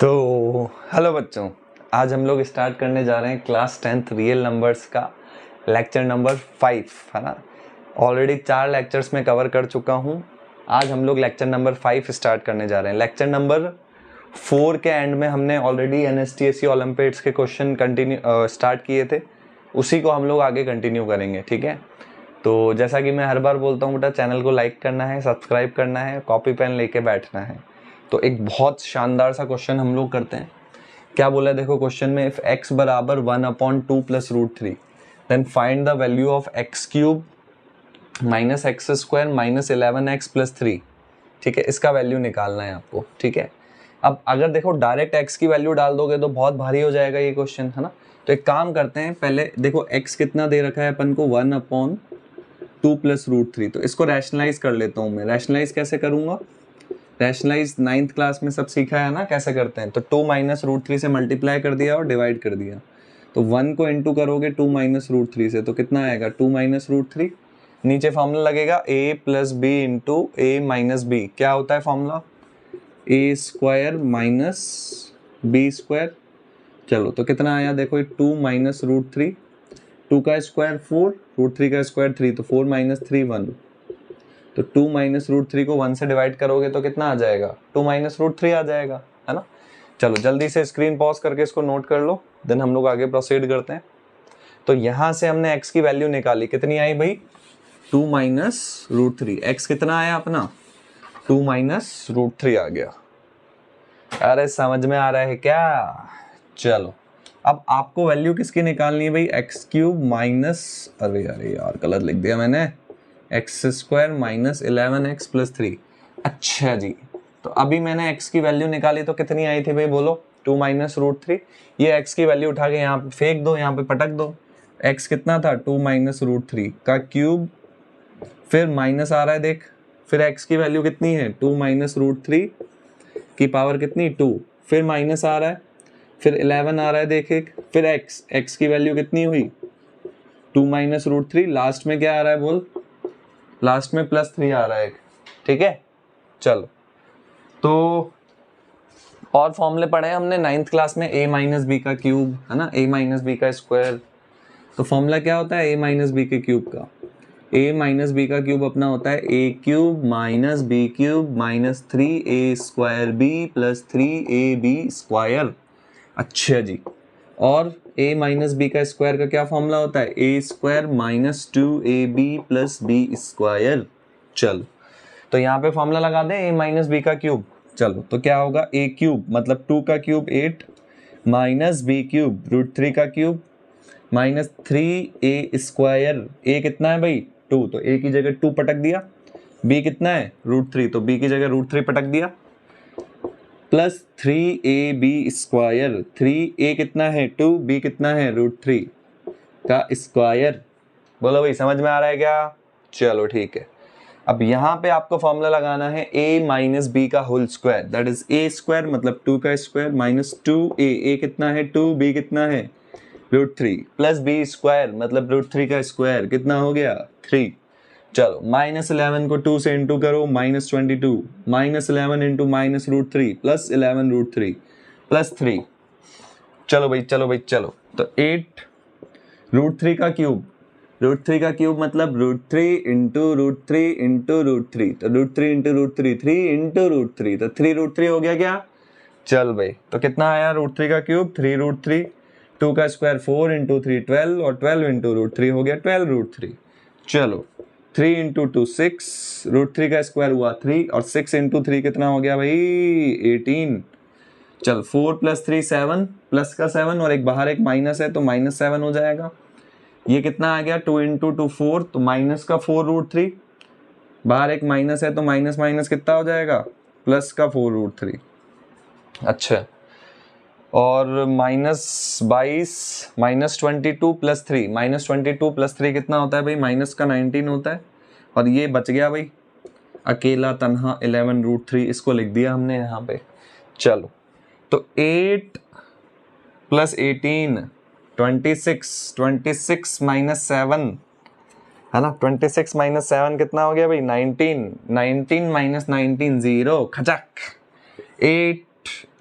तो हेलो बच्चों, आज हम लोग स्टार्ट करने जा रहे हैं क्लास 10th रियल नंबर्स का लेक्चर नंबर 5, है ना। ऑलरेडी 4 लेक्चर्स में कवर कर चुका हूँ। आज हम लोग लेक्चर नंबर 5 स्टार्ट करने जा रहे हैं। लेक्चर नंबर 4 के एंड में हमने ऑलरेडी NSTSC ओलंपियाड्स के क्वेश्चन कंटिन्यू स्टार्ट किए थे, उसी को हम लोग आगे कंटिन्यू करेंगे, ठीक है। तो जैसा कि मैं हर बार बोलता हूँ बेटा, चैनल को लाइक करना है, सब्सक्राइब करना है, कॉपी पेन लेके बैठना है। तो एक बहुत शानदार सा क्वेश्चन हम लोग करते हैं। क्या बोला है देखो क्वेश्चन में, इफ x बराबर 1/2 + √3 then find the value of x³ - x² - 11x + 3। ठीक है, इसका वैल्यू निकालना है आपको, ठीक है। अब अगर देखो डायरेक्ट x की वैल्यू डाल दोगे तो बहुत भारी हो जाएगा ये क्वेश्चन, है ना। तो एक काम करते हैं, पहले देखो x कितना दे रखा है अपन को, 1/2 + √3। तो इसको रैशनलाइज कर लेता हूँ मैं। रैशनलाइज कैसे करूँगा, रैशनलाइज 9th क्लास में सब सीखा है ना कैसे करते हैं। तो 2 - √3 से मल्टीप्लाई कर दिया और डिवाइड कर दिया। तो 1 को इंटू करोगे 2 - √3 से, तो कितना आएगा 2 - √3। नीचे फॉर्मूला लगेगा a + b into a - b। क्या होता है फॉर्मूला, a² - b²। चलो तो कितना आया देखो, 2 - √3, 2 का स्क्वायर 4, √3 का स्क्वायर 3, तो 4 - 3 1। तो 2 - √3 को 1 से डिवाइड करोगे तो कितना आ जाएगा, 2 - √3 आ जाएगा, है ना। चलो जल्दी से स्क्रीन पॉज करके इसको नोट कर लो, देन हम लोग आगे प्रोसीड करते हैं। तो यहां से हमने x की वैल्यू निकाली, कितनी आई भाई, 2 - √3। x कितना आया अपना, 2 - √3 आ गया। अरे समझ में आ रहा है क्या। चलो अब आपको वैल्यू किसकी निकालनी है भाई, x³ माइनस, अरे यार गलत लिख दिया मैंने, x² - 11x + 3। अच्छा जी, तो अभी मैंने x की वैल्यू निकाली तो कितनी आई थी भाई, बोलो 2 - √3। ये x की वैल्यू उठा के यहाँ पे फेंक दो, यहाँ पे पटक दो। x कितना था, 2 - √3 का क्यूब, फिर माइनस आ रहा है देख, फिर x की वैल्यू कितनी है, 2 - √3 की पावर कितनी 2, फिर माइनस आ रहा है, फिर 11 आ रहा है देख एक, फिर x की वैल्यू कितनी हुई 2 - √3, लास्ट में क्या आ रहा है बोल, लास्ट में +3 आ रहा है, ठीक है। चलो तो और फॉर्मूले पढ़े हमने 9th क्लास में, a - b का क्यूब, है ना, a - b का स्क्वायर। तो फॉर्मूला क्या होता है a - b के क्यूब का, a - b का क्यूब अपना होता है a³ - b³ - 3a² b + 3ab²। अच्छा जी, और a - b का स्क्वायर का क्या फॉर्मूला होता है, a² - 2ab + b²। चलो तो यहाँ पे फॉर्मूला लगा दें, a - b का क्यूब। चलो तो क्या होगा, a³ मतलब 2 का क्यूब 8 - b³ √3 का क्यूब -3a²। a कितना है भाई 2, तो a की जगह 2 पटक दिया, b कितना है √3, तो b की जगह √3 पटक दिया, प्लस 3ab²। 3a कितना है 2, b कितना है √3 का स्क्वायर। बोलो भाई समझ में आ रहा है क्या। चलो ठीक है, अब यहाँ पे आपको फॉर्मूला लगाना है a - b का whole square, that is a² मतलब 2 का स्क्वायर माइनस 2a, a कितना है 2, b कितना है √3 प्लस b² मतलब √3 का स्क्वायर, कितना हो गया 3। चलो -11 को 2 से इंटू करो, -22 -11 इंटू -√3 प्लस 11 √3 प्लस 3। चलो भाई चलो भाई चलो, तो 8 √3 का क्यूब, √3 का क्यूब मतलब √3 इंटू √3 इंटू √3, तो √3 इंटू √3 3 इंटू √3, तो 3 √3 हो गया क्या। चल भाई, तो कितना आया √3 का क्यूब 3 √3, 2 का स्क्वायर 4 इंटू 3 12, और 12 इंटू √3 हो गया 12 √3। चलो 3 इंटू 2 6, √3 का स्क्वायर हुआ 3, और 6 इंटू 3 कितना हो गया भाई 18। चल 4 + 3 7, प्लस का 7 और एक बाहर एक माइनस है तो -7 हो जाएगा। ये कितना आ गया 2 इंटू 2 4, तो माइनस का 4 √3, बाहर एक माइनस है तो माइनस माइनस कितना हो जाएगा प्लस का 4 √3। अच्छा, और -22 -22 + 3, -22 + 3 कितना होता है भाई, माइनस का 19 होता है। और ये बच गया भाई अकेला तन्हा 11 √3, इसको लिख दिया हमने यहाँ पे। चलो तो 8 + 18 26, 26 - 7, है ना, 26 - 7 कितना हो गया भाई 19, 19 - 19 0 खचक। 8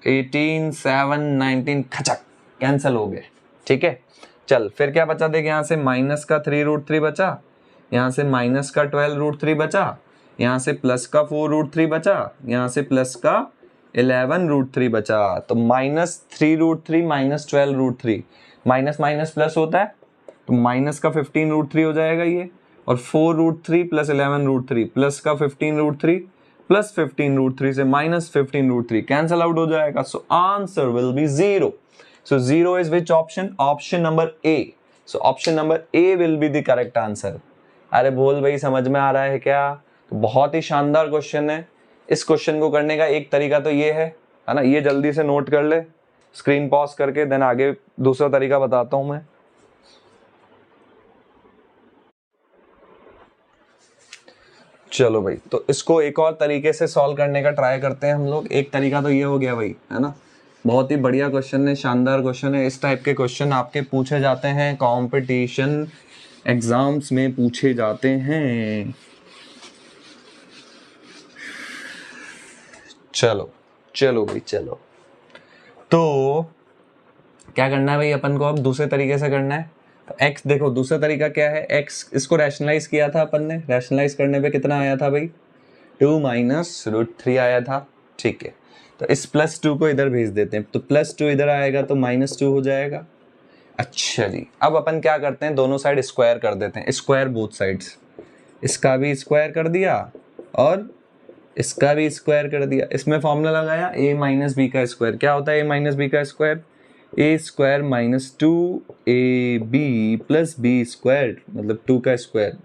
18 7 19 खचक कैंसिल हो गए। ठीक है, चल फिर क्या बचा देख, यहाँ से माइनस का 3√3 बचा, यहाँ से माइनस का 12√3 बचा, यहाँ से प्लस का 4√3 बचा, यहाँ से प्लस का 11√3 बचा। तो -3√3 माइनस 12√3, माइनस माइनस प्लस होता है तो माइनस का 15√3 हो जाएगा ये, और 4√3 प्लस 11√3 प्लस का 15√3 प्लस 15√3 से माइनस 15√3 कैंसल आउट हो जाएगा। So answer will be 0। So 0 is which option? Option number A. So option number A will be the correct answer. अरे बोल भाई, समझ में आ रहा है क्या? तो बहुत ही शानदार क्वेश्चन है। इस क्वेश्चन को करने का एक तरीका तो ये है ना, ये जल्दी से नोट कर ले, स्क्रीन पॉज करके, देन आगे दूसरा तरीका बताता हूं मैं। चलो भाई, तो इसको एक और तरीके से सॉल्व करने का ट्राई करते हैं हम लोग। एक तरीका तो ये हो गया भाई, है ना, बहुत ही बढ़िया क्वेश्चन है, शानदार क्वेश्चन है। इस टाइप के क्वेश्चन आपके पूछे जाते हैं, कंपटीशन एग्जाम्स में पूछे जाते हैं। चलो चलो भाई चलो, तो क्या करना है भाई अपन को? अब दूसरे तरीके से करना है। तो x देखो, दूसरा तरीका क्या है, x इसको रैशनलाइज किया था अपन ने, रैशनलाइज करने पे कितना आया था भाई? 2 माइनस √3 आया था। ठीक है, तो इस +2 को इधर भेज देते हैं, तो +2 इधर आएगा तो -2 हो जाएगा। अच्छा जी, अब अपन क्या करते हैं, दोनों साइड स्क्वायर कर देते हैं, स्क्वायर बोथ साइड्स। इसका भी स्क्वायर कर दिया और इसका भी स्क्वायर कर दिया। इसमें फॉर्मूला लगाया a माइनस बी का स्क्वायर। क्या होता है a माइनस बी का square? a square minus 2ab plus b square, मतलब 2 का स्क्वायर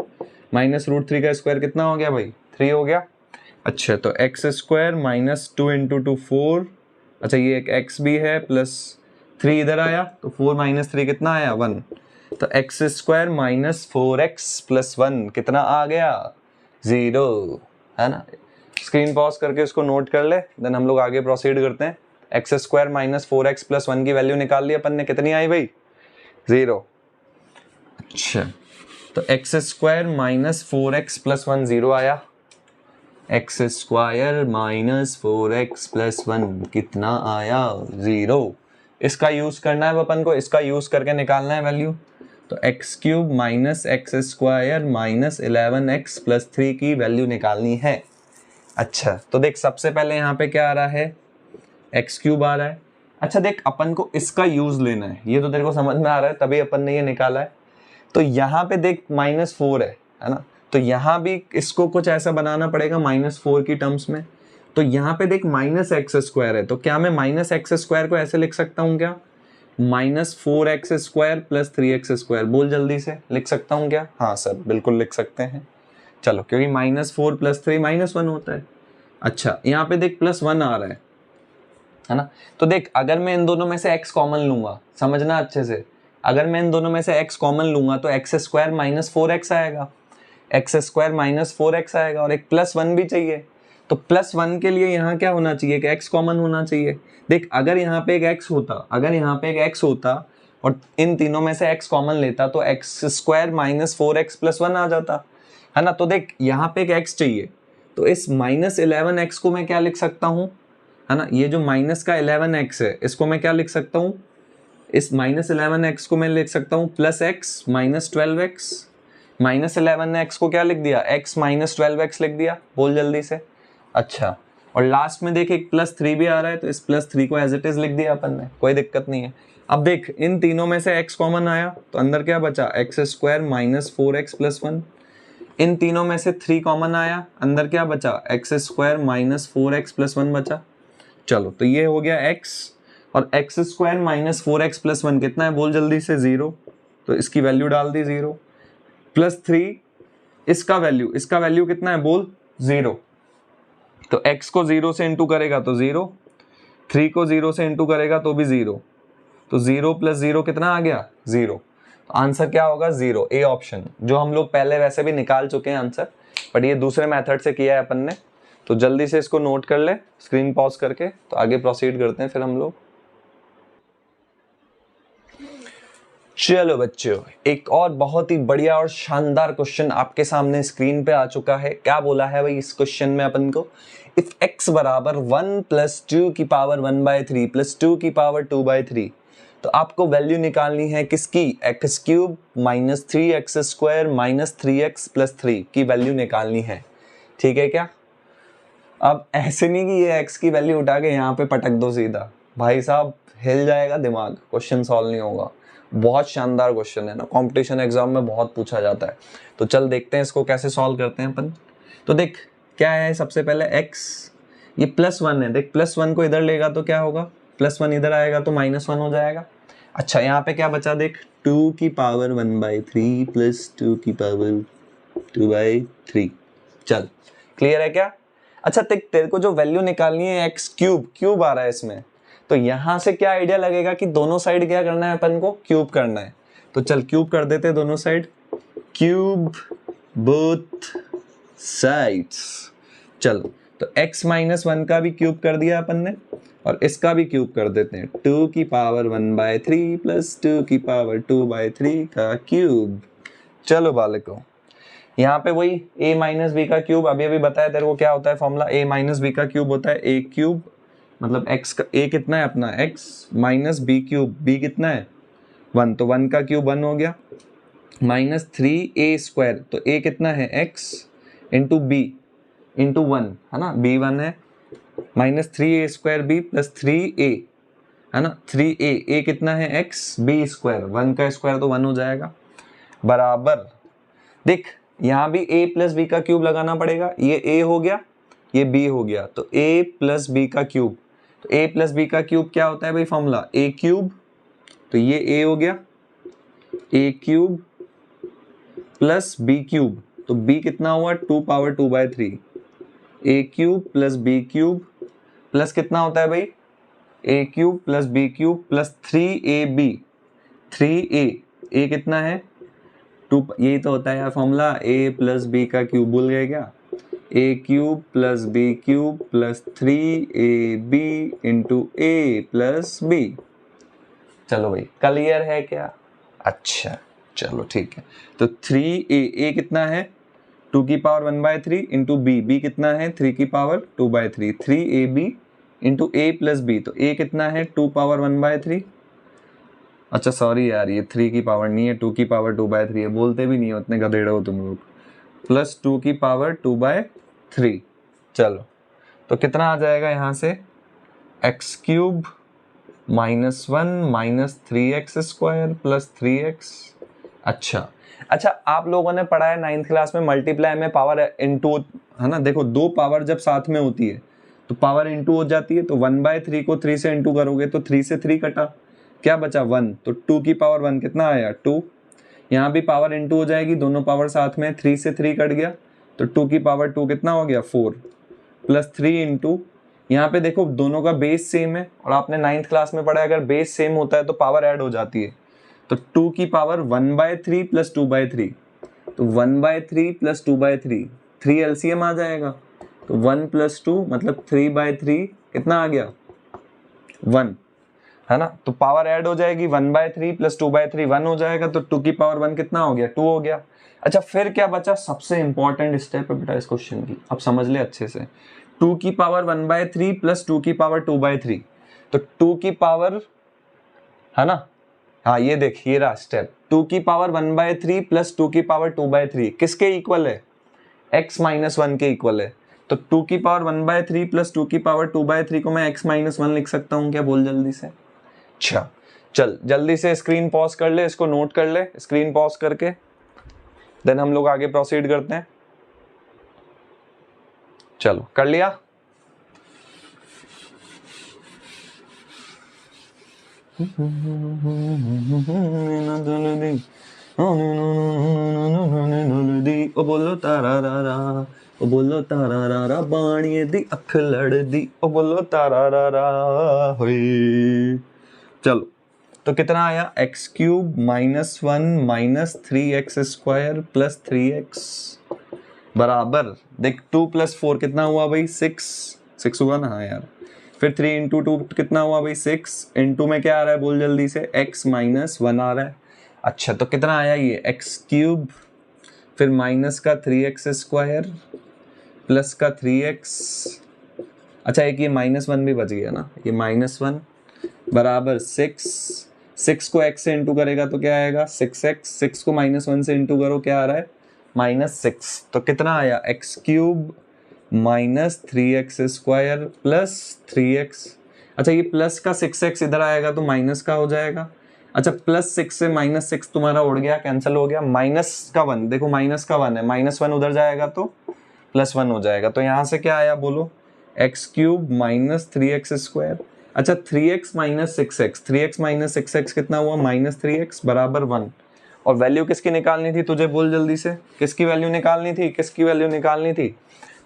माइनस √3 का स्क्वायर कितना हो गया भाई? 3 हो गया। अच्छा, तो एक्स स्क्वायर माइनस 2 इंटू 2 4। अच्छा, ये एक x भी है, प्लस 3 इधर आया तो 4 माइनस 3 कितना आया? 1। तो x square minus 4x plus 1 कितना आ गया? 0, है ना। स्क्रीन पॉज करके उसको नोट कर ले, देन हम लोग आगे प्रोसीड करते हैं। X square minus 4x plus 1 की वैल्यू निकाल ली अपन ने, कितनी आई भाई? 0। अच्छा, तो x square minus 4x plus 1 0 आया। X square minus 4x plus 1 कितना आया? 0। इसका यूज करना है अपन को, इसका यूज करके निकालना है वैल्यू। तो x cube minus x square minus 11x plus 3 की वैल्यू निकालनी है। अच्छा, तो देख सबसे पहले यहाँ पे क्या आ रहा है? एक्स क्यूब आ रहा है। अच्छा देख, अपन को इसका यूज लेना है, ये तो तेरे को समझ में आ रहा है, तभी अपन ने ये निकाला है। तो यहाँ पे देख -4 है ना, तो यहाँ भी इसको कुछ ऐसा बनाना पड़ेगा -4 की टर्म्स में। तो यहाँ पे देख माइनस एक्स स्क्वायर है, तो क्या मैं माइनस एक्स स्क्वायर को ऐसे लिख सकता हूँ क्या? -4x square plus 3x square. बोल जल्दी से, लिख सकता हूँ क्या? हाँ सर, बिल्कुल लिख सकते हैं। चलो, क्योंकि -4 प्लस 3 -1 होता है। अच्छा, यहाँ पे देख +1 आ रहा है ना। तो देख, अगर मैं इन दोनों में से x कॉमन लूंगा, समझना अच्छे से, अगर मैं इन दोनों में से x कॉमन लूंगा तो एक्स स्क्वायर माइनस 4x आएगा, एक्स स्क्वायर माइनस 4x आएगा, और एक +1 भी चाहिए। तो +1 के लिए यहाँ क्या होना चाहिए कि x कॉमन होना चाहिए। देख, अगर यहाँ पे एक x होता, अगर यहाँ पे एक x होता और इन तीनों में से x कॉमन लेता तो x square minus 4x plus 1 आ जाता, है ना। तो देख, यहाँ पे एक x चाहिए, तो इस -11x को मैं क्या लिख सकता हूँ, है ना। ये जो माइनस का 11x है, इसको मैं क्या लिख सकता हूँ? इस -11x को मैं लिख सकता हूँ +x माइनस 12x। -11x को क्या लिख दिया? x माइनस 12x लिख दिया। बोल जल्दी से। अच्छा, और लास्ट में देख एक +3 भी आ रहा है, तो इस +3 को एज इट इज लिख दिया अपन ने, कोई दिक्कत नहीं है। अब देख, इन तीनों में से x कॉमन आया तो अंदर क्या बचा? X square minus 4x plus 1। इन तीनों में से 3 कॉमन आया, अंदर क्या बचा? X square minus 4x plus 1 बचा। चलो, तो ये हो गया x, और x square minus 4x plus 1 कितना है? बोल जल्दी से। 0। तो इसकी वैल्यू डाल दी 0, +3 इसका वैल्यू कितना है? बोल 0। तो x को 0 से इंटू करेगा तो 0, 3 को 0 से इंटू करेगा तो भी 0, तो 0 + 0 कितना आ गया? 0। तो आंसर क्या होगा? 0, ए ऑप्शन, जो हम लोग पहले वैसे भी निकाल चुके हैं आंसर, बट ये दूसरे मेथड से किया है अपन ने। तो जल्दी से इसको नोट कर ले, स्क्रीन पॉज करके, तो आगे प्रोसीड करते हैं फिर हम लोग। चलो बच्चों, एक और बहुत ही बढ़िया और शानदार क्वेश्चन आपके सामने स्क्रीन पे आ चुका है। क्या बोला है भाई इस क्वेश्चन में अपन को, इफ x बराबर 1 प्लस 2 की पावर 1/3 प्लस 2 की पावर 2/3, तो आपको वैल्यू निकालनी है किसकी, x cube minus 3x square minus 3x plus 3 की वैल्यू निकालनी है। ठीक है क्या? अब ऐसे नहीं कि ये x की वैल्यू उठा के यहाँ पे पटक दो सीधा, भाई साहब हिल जाएगा दिमाग, क्वेश्चन सॉल्व नहीं होगा। बहुत शानदार क्वेश्चन है ना, कंपटीशन एग्जाम में बहुत पूछा जाता है। तो चल देखते हैं इसको कैसे सॉल्व करते हैं अपन। तो देख क्या है, सबसे पहले x, ये +1 है। देख +1 को इधर लेगा तो क्या होगा, +1 इधर आएगा तो -1 हो जाएगा। अच्छा यहाँ पे क्या बचा, देख 2 की पावर 1/3 प्लस 2 की पावर 2/3। चल क्लियर है क्या? अच्छा तेरे को जो वैल्यू निकालनी है x क्यूब आ रहा है इसमें, तो यहां से क्या आइडिया लगेगा कि दोनों साइड क्या करना है अपन को, क्यूब करना है। तो चल क्यूब कर देते हैं दोनों साइड, क्यूब बोथ साइड्स। चलो तो x -1 का भी क्यूब कर दिया अपन ने, और इसका भी क्यूब कर देते हैं, 2 की पावर 1/3 प्लस 2 की पावर 2/3 का क्यूब। चलो बालकों, यहाँ पे वही a माइनस बी का क्यूब, अभी बताया तेरे को क्या होता है फॉर्मूला, a माइनस बी का क्यूब होता है a क्यूब, मतलब x का a कितना है अपना x minus b cube, b कितना है 1, तो 1 का क्यूब 1 हो गया, -3a स्क्वायर, तो a कितना है x इंटू b इंटू 1 है ना, b 1 है, -3a square b plus 3a है ना, 3a, a कितना है x b स्क्वायर, 1 का स्क्वायर तो 1 हो जाएगा, बराबर। देख यहाँ भी a प्लस बी का क्यूब लगाना पड़ेगा, ये a हो गया ये b हो गया, तो a प्लस बी का क्यूब, तो a प्लस बी का क्यूब क्या होता है भाई फॉर्मूला, a क्यूब, तो ये a हो गया a cube plus b cube, तो b कितना हुआ 2 power 2/3, a cube plus b cube plus कितना होता है भाई a cube plus b cube plus 3ab, 3a, a कितना है 2, यही तो होता है यार फॉर्मूला, a प्लस बी का क्यूब, भूल गए क्या, a cube plus b cube plus 3ab into a plus b. चलो भाई क्लियर है क्या? अच्छा चलो ठीक है, तो 3a कितना है 2 की पावर 1/3 इंटू b कितना है 3 की power 2/3, 3ab into a plus b, तो a कितना है 2 पावर 1/3, अच्छा सॉरी यार ये 3 की पावर नहीं है 2 की पावर 2/3 है, बोलते भी नहीं हो, उतने गधेड़े हो तुम लोग, प्लस 2 की पावर 2/3। चलो तो कितना आ जाएगा यहाँ से, x cube -1 minus 3x square plus 3x। अच्छा आप लोगों ने पढ़ा है 9th क्लास में मल्टीप्लाई में पावर इनटू, है ना, देखो दो पावर जब साथ में होती है तो पावर इनटू हो जाती है, तो 1/3 को 3 से इनटू करोगे तो 3 से 3 कटा, क्या बचा 1, तो 2 की पावर 1 कितना आया 2, यहाँ भी पावर इनटू हो जाएगी, दोनों पावर साथ में, 3 से 3 कट गया, तो 2 की पावर 2 कितना हो गया 4 प्लस 3 इंटू, यहाँ पे देखो दोनों का बेस सेम है, और आपने 9th क्लास में पढ़ा है अगर बेस सेम होता है तो पावर ऐड हो जाती है, तो 2 की पावर 1/3 प्लस 2/3, तो 1/3 प्लस 2/3, 3 एलसीएम आ जाएगा, तो 1 प्लस 2 मतलब 3/3 कितना आ गया 1, है ना, तो पावर ऐड हो जाएगी, 1/3 प्लस 2/3 1 हो जाएगा, तो 2 की पावर 1 कितना हो गया 2 हो गया। अच्छा फिर क्या बचा, सबसे इंपॉर्टेंट स्टेप है बेटा इस क्वेश्चन की, अब समझ ले अच्छे से, 2 की पावर 1/3 प्लस 2 की पावर 2/3, तो 2 की पावर, है ना, हाँ ये देख ये रहा स्टेप, 2 की पावर 1/3 प्लस 2 की पावर 2/3 किसके इक्वल है, x -1 के इक्वल है, तो 2 की पावर 1/3 प्लस 2 की पावर 2/3 को मैं x -1 लिख सकता हूँ क्या, बोल जल्दी से। अच्छा चल जल्दी से स्क्रीन पॉज कर ले, इसको नोट कर ले स्क्रीन पॉज करके, देन हम लोग आगे प्रोसीड करते हैं। चलो कर लिया, ओ बोलो तारा रा रा, ओ बोलो तारा रा रा, बाणिए दी अख लड़ दी, ओ बोलो तारा रा रा होई। चलो तो कितना आया, x cube -1 minus 3x square plus 3x बराबर, देख 2 प्लस 4 कितना हुआ भाई 6 हुआ ना, हाँ यार, फिर 3 इंटू 2 कितना हुआ भाई 6, इंटू में क्या आ रहा है बोल जल्दी से, x -1 आ रहा है, अच्छा तो कितना आया ये एक्स क्यूब, फिर माइनस का 3x स्क्वायर प्लस का 3x, अच्छा एक ये -1 भी बच गया ना, ये -1 बराबर 6 को x से इंटू करेगा तो क्या आएगा 6x, 6 को -1 से इंटू करो क्या आ रहा है -6, तो कितना आया x cube minus 3x square plus 3x। अच्छा ये प्लस का 6x इधर आएगा तो माइनस का हो जाएगा। अच्छा +6 से -6 तुम्हारा उड़ गया, कैंसिल हो गया। माइनस का 1, देखो माइनस का 1 है, -1 उधर जाएगा तो +1 हो जाएगा। तो यहाँ से क्या आया बोलो, x cube minus 3x square. अच्छा 3x minus 6x, 3x minus 6x कितना हुआ -3x बराबर 1। और वैल्यू किसकी निकालनी थी तुझे, बोल जल्दी से, किसकी वैल्यू निकालनी थी, किसकी वैल्यू निकालनी थी?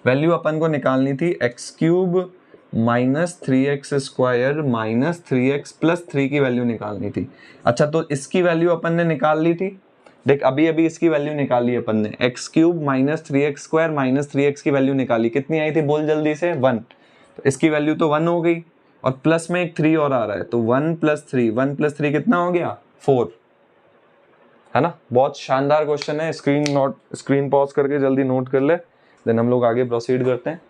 वैल्यू अपन को निकालनी थी x cube minus 3x square minus 3x plus 3 की वैल्यू निकालनी थी। अच्छा तो इसकी वैल्यू अपन ने निकाल ली थी, देख अभी अभी इसकी वैल्यू निकाली अपन ने, x cube minus 3x square minus 3x की वैल्यू निकाली, कितनी आई थी बोल जल्दी से 1। तो इसकी वैल्यू तो 1 हो गई और प्लस में एक 3 और आ रहा है, तो 1 + 3, 1 + 3 कितना हो गया 4, है ना। बहुत शानदार क्वेश्चन है, स्क्रीन पॉज करके जल्दी नोट कर ले, देन हम लोग आगे प्रोसीड करते हैं।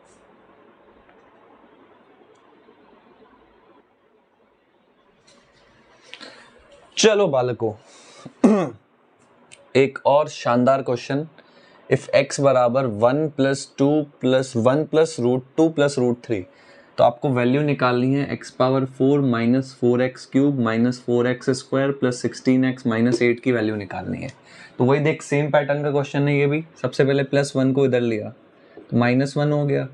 चलो बालकों एक और शानदार क्वेश्चन, इफ x बराबर 1 + 2 + 1 + √2 + √3, तो आपको वैल्यू निकालनी है x power 4 minus 4x cube minus 4x square plus 16x minus 8 की वैल्यू निकालनी है। तो वही देख सेम पैटर्न का क्वेश्चन है ये भी, सबसे पहले +1 को इधर लिया तो -1 हो गया,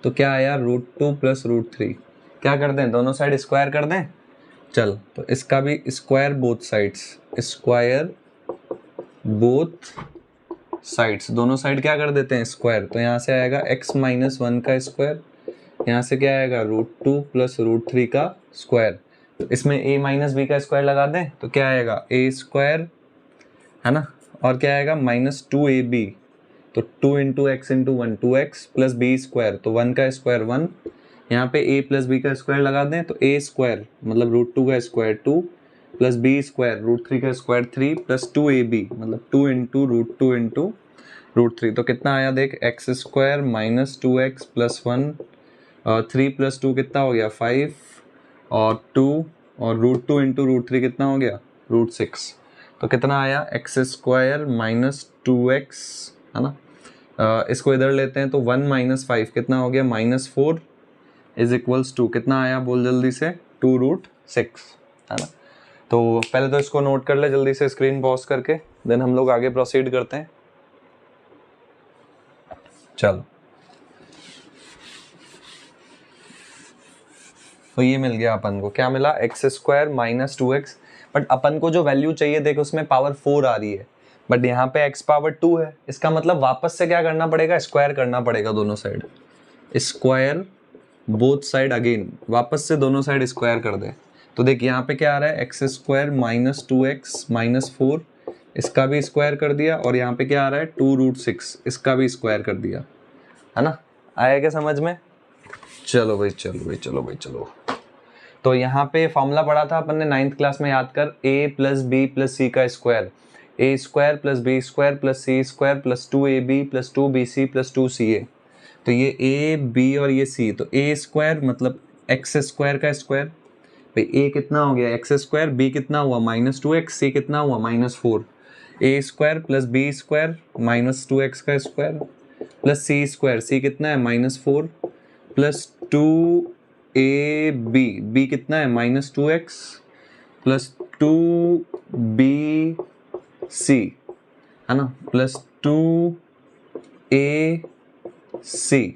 तो क्या आया √2 + √3, क्या कर दें दोनों साइड स्क्वायर कर दें, चल तो इसका भी square both sides, square both sides, दोनों साइड क्या कर देते हैं स्क्वायर, तो यहाँ से आएगा x माइनस 1 का स्क्वायर, यहाँ से क्या आएगा √2 + √3 का स्क्वायर, तो इसमें a माइनस b का स्क्वायर लगा दें तो क्या आएगा a स्क्वायर, है ना, और क्या आएगा -2ab, तो 2 × x × 1 2x plus b square, तो 1 का स्क्वायर 1, यहाँ पे a प्लस b का स्क्वायर लगा दें तो a स्क्वायर मतलब √2 का स्क्वायर 2 प्लस b स्क्वायर √3 का स्क्वायर 3 प्लस 2ab मतलब 2 × √2 × √3, तो कितना आया देख x square minus 2x plus 1 3 + 2 कितना हो गया 5 और 2 और √2 × √3 कितना हो गया √6, तो कितना आया x स्क्वायर माइनस 2x, है ना। इसको इधर लेते हैं तो 1 - 5 कितना हो गया -4 = 2, कितना आया बोल जल्दी से 2√6, है ना। तो पहले तो इसको नोट कर ले जल्दी से स्क्रीन पॉज करके, देन हम लोग आगे प्रोसीड करते हैं। चलो तो ये मिल गया अपन को, क्या मिला x square minus 2x, but अपन को जो वैल्यू चाहिए देखो उसमें पावर 4 आ रही है, बट यहाँ पे x पावर 2 है, इसका मतलब वापस से क्या करना पड़ेगा स्क्वायर करना पड़ेगा दोनों side, square both side again, वापस से दोनों साइड स्क्वायर कर दे। तो देख यहाँ पे क्या आ रहा है x square minus 2x minus 4, इसका भी स्क्वायर कर दिया, और यहाँ पे क्या आ रहा है 2√6, इसका भी स्क्वायर कर दिया, है ना। आया क्या समझ में? चलो भाई चलो भाई चलो भाई चलो। तो यहाँ पे फॉर्मूला पढ़ा था अपन ने 9th क्लास में, याद कर, a + b + c का square, a square + b square + c square + 2ab + 2bc + 2ca, तो ये a b और ये c, तो a स्क्वायर मतलब x स्क्वायर का स्क्वायर, भाई a कितना हो गया x स्क्वायर, b कितना हुआ -2x, c कितना हुआ -4, a square + b square -2x का square plus c square, c कितना है -4 प्लस 2ab, b कितना है -2x प्लस 2bc, है ना, प्लस 2ac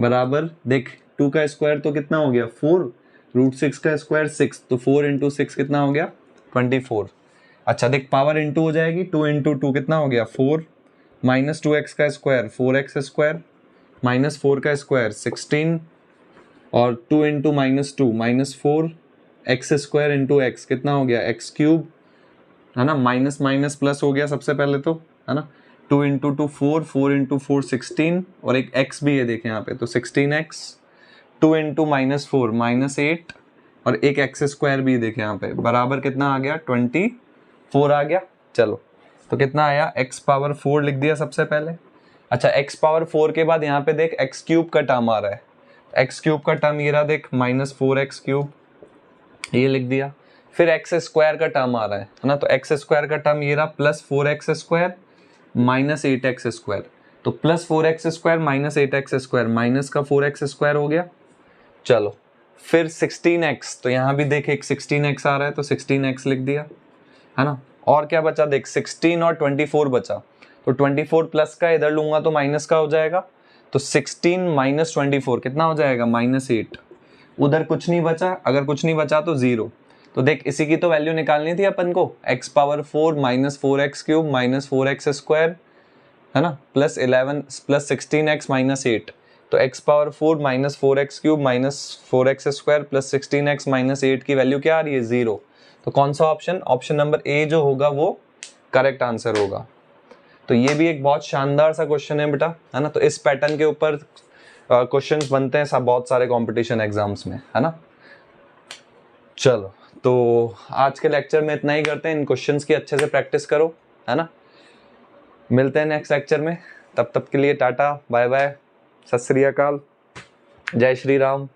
बराबर, देख 2 का स्क्वायर तो कितना हो गया 4, √6 का स्क्वायर 6, तो 4 × 6 कितना हो गया 24। अच्छा देख पावर इंटू हो जाएगी, 2 × 2 कितना हो गया 4, -2x का स्क्वायर 4x स्क्वायर माइनस 4 का स्क्वायर 16, और 2 × -2 -4 x स्क्वायर इंटू x कितना हो गया x क्यूब, है ना, माइनस माइनस प्लस हो गया सबसे पहले तो, है ना, 2 × 2 4, 4 × 4 16, और एक x भी है देखें यहाँ पे, तो 16x, 2 × -4 -8, और एक x स्क्वायर भी देखें यहाँ पे, बराबर कितना आ गया 24, 4 आ गया। चलो तो कितना आया, x पावर 4 लिख दिया सबसे पहले। अच्छा x पावर 4 के बाद यहाँ पे देख x क्यूब का टर्म आ रहा है, x क्यूब का टर्म ये रहा देख -4x क्यूब, ये लिख दिया। फिर एक्स स्क्वायर का टर्म आ रहा है ना, तो एक्स स्क्वायर का टर्म ये रहा +4x स्क्वायर -8x स्क्वायर, तो +4x square -8x square minus का 4x स्क्वायर हो गया। चलो फिर 16x, तो यहाँ भी देख एक 16x आ रहा है तो 16x लिख दिया, है ना। और क्या बचा देख, 16 और 24 बचा, तो 24 प्लस का इधर लूंगा तो माइनस का हो जाएगा, तो 16 - 24 कितना हो जाएगा -8। उधर कुछ नहीं बचा, अगर कुछ नहीं बचा तो 0। तो देख इसी की तो वैल्यू निकालनी थी अपन को, x power 4 -4x cube -4x square, है ना, +11 +16x -8, तो x power 4 -4x cube -4x square +16x -8 की वैल्यू क्या आ रही है, 0। तो कौन सा ऑप्शन, ऑप्शन नंबर ए जो होगा वो करेक्ट आंसर होगा। तो ये भी एक बहुत शानदार सा क्वेश्चन है बेटा, है ना। तो इस पैटर्न के ऊपर क्वेश्चंस बनते हैं सब बहुत सारे कंपटीशन एग्जाम्स में, है ना। चलो तो आज के लेक्चर में इतना ही करते हैं, इन क्वेश्चंस की अच्छे से प्रैक्टिस करो, है ना। मिलते हैं नेक्स्ट लेक्चर में, तब तक के लिए टाटा बाय बाय, सत श्री अकाल, जय श्री राम।